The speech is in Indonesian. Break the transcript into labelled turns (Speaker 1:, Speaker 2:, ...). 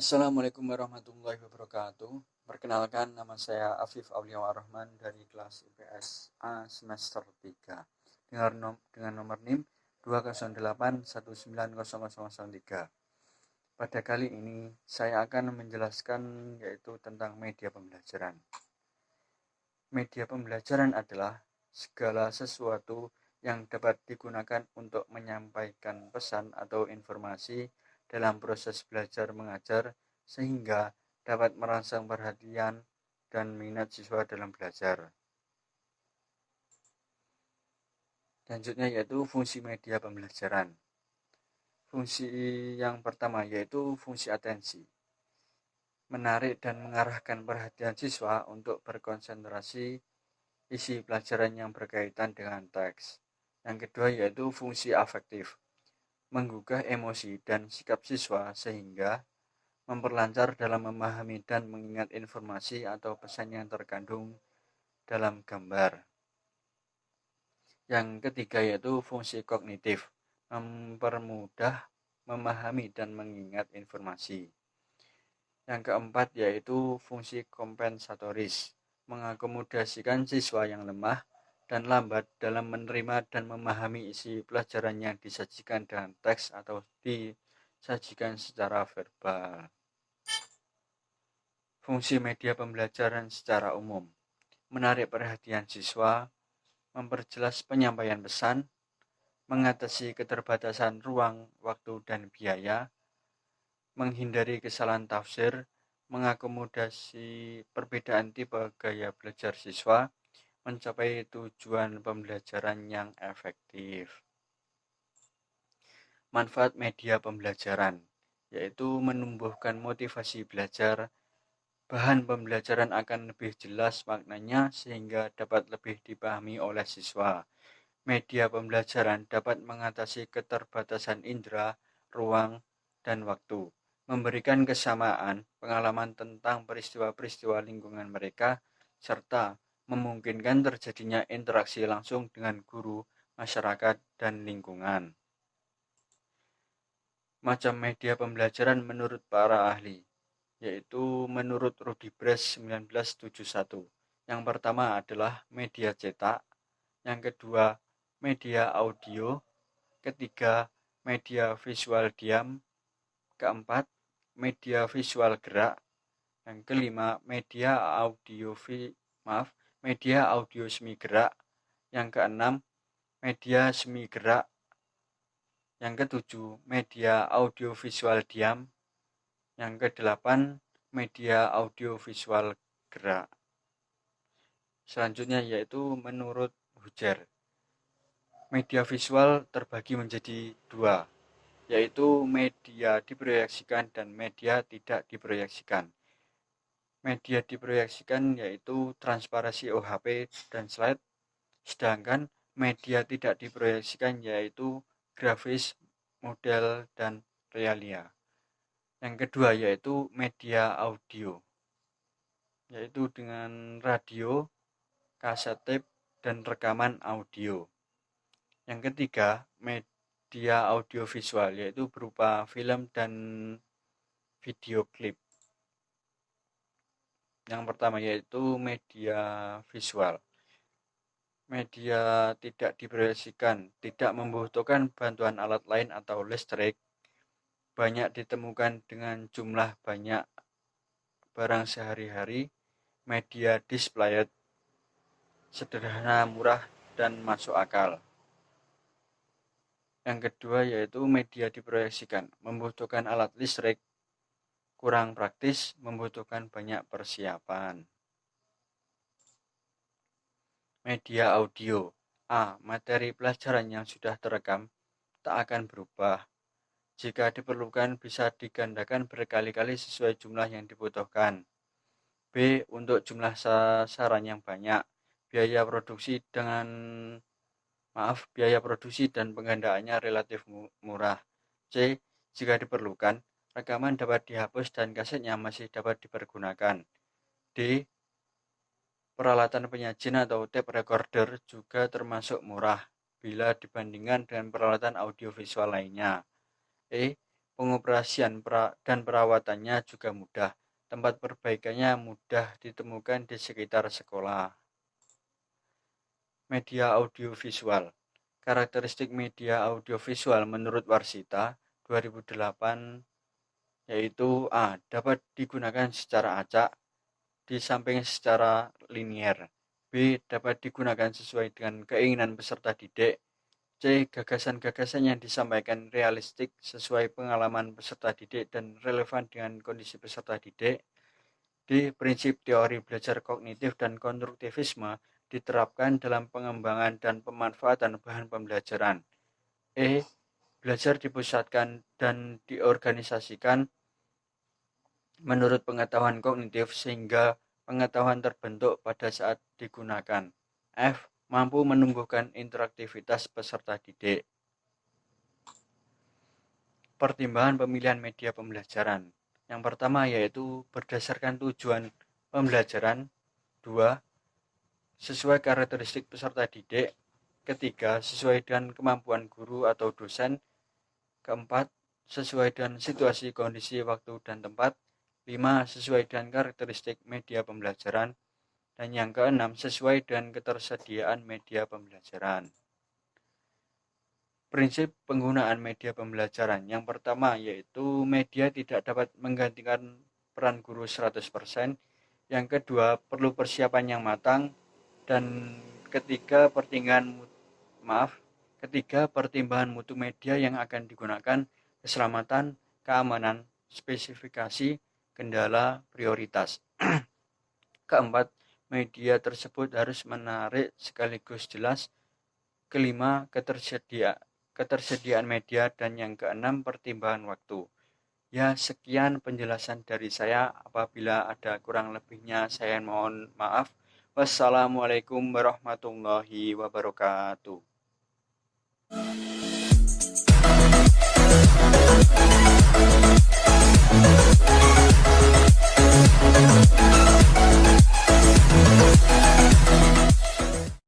Speaker 1: Assalamualaikum warahmatullahi wabarakatuh. Perkenalkan, nama saya Afif Auliawa Rahman dari kelas IPS A semester 3 dengan nomor NIM 208190003. Pada kali ini saya akan menjelaskan yaitu tentang media pembelajaran. Media pembelajaran adalah segala sesuatu yang dapat digunakan untuk menyampaikan pesan atau informasi dalam proses belajar mengajar sehingga dapat merangsang perhatian dan minat siswa dalam belajar. Selanjutnya yaitu fungsi media pembelajaran. Fungsi yang pertama yaitu fungsi atensi. Menarik dan mengarahkan perhatian siswa untuk berkonsentrasi isi pelajaran yang berkaitan dengan teks. Yang kedua yaitu fungsi afektif. Menggugah emosi dan sikap siswa sehingga memperlancar dalam memahami dan mengingat informasi atau pesan yang terkandung dalam gambar. Yang ketiga yaitu fungsi kognitif, mempermudah memahami dan mengingat informasi. Yang keempat yaitu fungsi kompensatoris, mengakomodasikan siswa yang lemah dan lambat dalam menerima dan memahami isi pelajaran yang disajikan dengan teks atau disajikan secara verbal. Fungsi media pembelajaran secara umum, menarik perhatian siswa, memperjelas penyampaian pesan, mengatasi keterbatasan ruang, waktu, dan biaya, menghindari kesalahan tafsir, mengakomodasi perbedaan tipe gaya belajar siswa, mencapai tujuan pembelajaran yang efektif. Manfaat media pembelajaran, yaitu menumbuhkan motivasi belajar, bahan pembelajaran akan lebih jelas maknanya sehingga dapat lebih dipahami oleh siswa. Media pembelajaran dapat mengatasi keterbatasan indera, ruang, dan waktu, memberikan kesamaan pengalaman tentang peristiwa-peristiwa lingkungan mereka, serta memungkinkan terjadinya interaksi langsung dengan guru, masyarakat, dan lingkungan. Macam media pembelajaran menurut para ahli, yaitu menurut Rudy Bres 1971. Yang pertama adalah media cetak, yang kedua media audio, ketiga media visual diam, keempat media visual gerak, yang kelima media audio semi gerak, yang keenam media semi gerak, yang ketujuh media audio visual diam, yang kedelapan media audio visual gerak. Selanjutnya yaitu menurut Hujar, media visual terbagi menjadi dua, yaitu media diproyeksikan dan media tidak diproyeksikan. Media diproyeksikan yaitu transparansi OHP dan slide, sedangkan media tidak diproyeksikan yaitu grafis, model, dan realia. Yang kedua yaitu media audio, yaitu dengan radio, kaset tape, dan rekaman audio. Yang ketiga media audiovisual, yaitu berupa film dan video klip. Yang pertama yaitu media visual. Media tidak diproyeksikan, tidak membutuhkan bantuan alat lain atau listrik, banyak ditemukan dengan jumlah banyak barang sehari-hari, media displayed, sederhana, murah, dan masuk akal. Yang kedua yaitu media diproyeksikan, membutuhkan alat listrik, kurang praktis, membutuhkan banyak persiapan. Media audio. A. Materi pelajaran yang sudah terekam tak akan berubah. Jika diperlukan bisa digandakan berkali-kali sesuai jumlah yang dibutuhkan. B. Untuk jumlah sasaran yang banyak, biaya produksi dan penggandaannya relatif murah. C. Jika diperlukan, rekaman dapat dihapus dan kasetnya masih dapat dipergunakan. D. Peralatan penyajian atau tape recorder juga termasuk murah bila dibandingkan dengan peralatan audiovisual lainnya. E. Pengoperasian dan perawatannya juga mudah. Tempat perbaikannya mudah ditemukan di sekitar sekolah. Media audiovisual. Karakteristik media audiovisual menurut Warsita 2008 yaitu A. Dapat digunakan secara acak, di samping secara linier. B. Dapat digunakan sesuai dengan keinginan peserta didik. C. Gagasan-gagasan yang disampaikan realistik sesuai pengalaman peserta didik dan relevan dengan kondisi peserta didik. D. Prinsip teori belajar kognitif dan konstruktivisme diterapkan dalam pengembangan dan pemanfaatan bahan pembelajaran. E. Belajar dipusatkan dan diorganisasikan menurut pengetahuan kognitif sehingga pengetahuan terbentuk pada saat digunakan. F. Mampu menumbuhkan interaktivitas peserta didik. Pertimbangan pemilihan media pembelajaran. Yang pertama yaitu berdasarkan tujuan pembelajaran. 2. Sesuai karakteristik peserta didik. Ketiga, sesuai dengan kemampuan guru atau dosen. Keempat, sesuai dengan situasi, kondisi, waktu, dan tempat. 5. Sesuai dengan karakteristik media pembelajaran. Dan yang keenam, sesuai dengan ketersediaan media pembelajaran. Prinsip penggunaan media pembelajaran. Yang pertama yaitu media tidak dapat menggantikan peran guru 100%. Yang kedua, perlu persiapan yang matang. Dan ketiga, pertimbangan mutu media yang akan digunakan, keselamatan, keamanan, spesifikasi, kendala, prioritas. Keempat, media tersebut harus menarik sekaligus jelas. Kelima, ketersediaan media. Dan yang keenam, pertimbangan waktu. Ya, sekian penjelasan dari saya. Apabila ada kurang lebihnya, saya mohon maaf. Wassalamualaikum warahmatullahi wabarakatuh.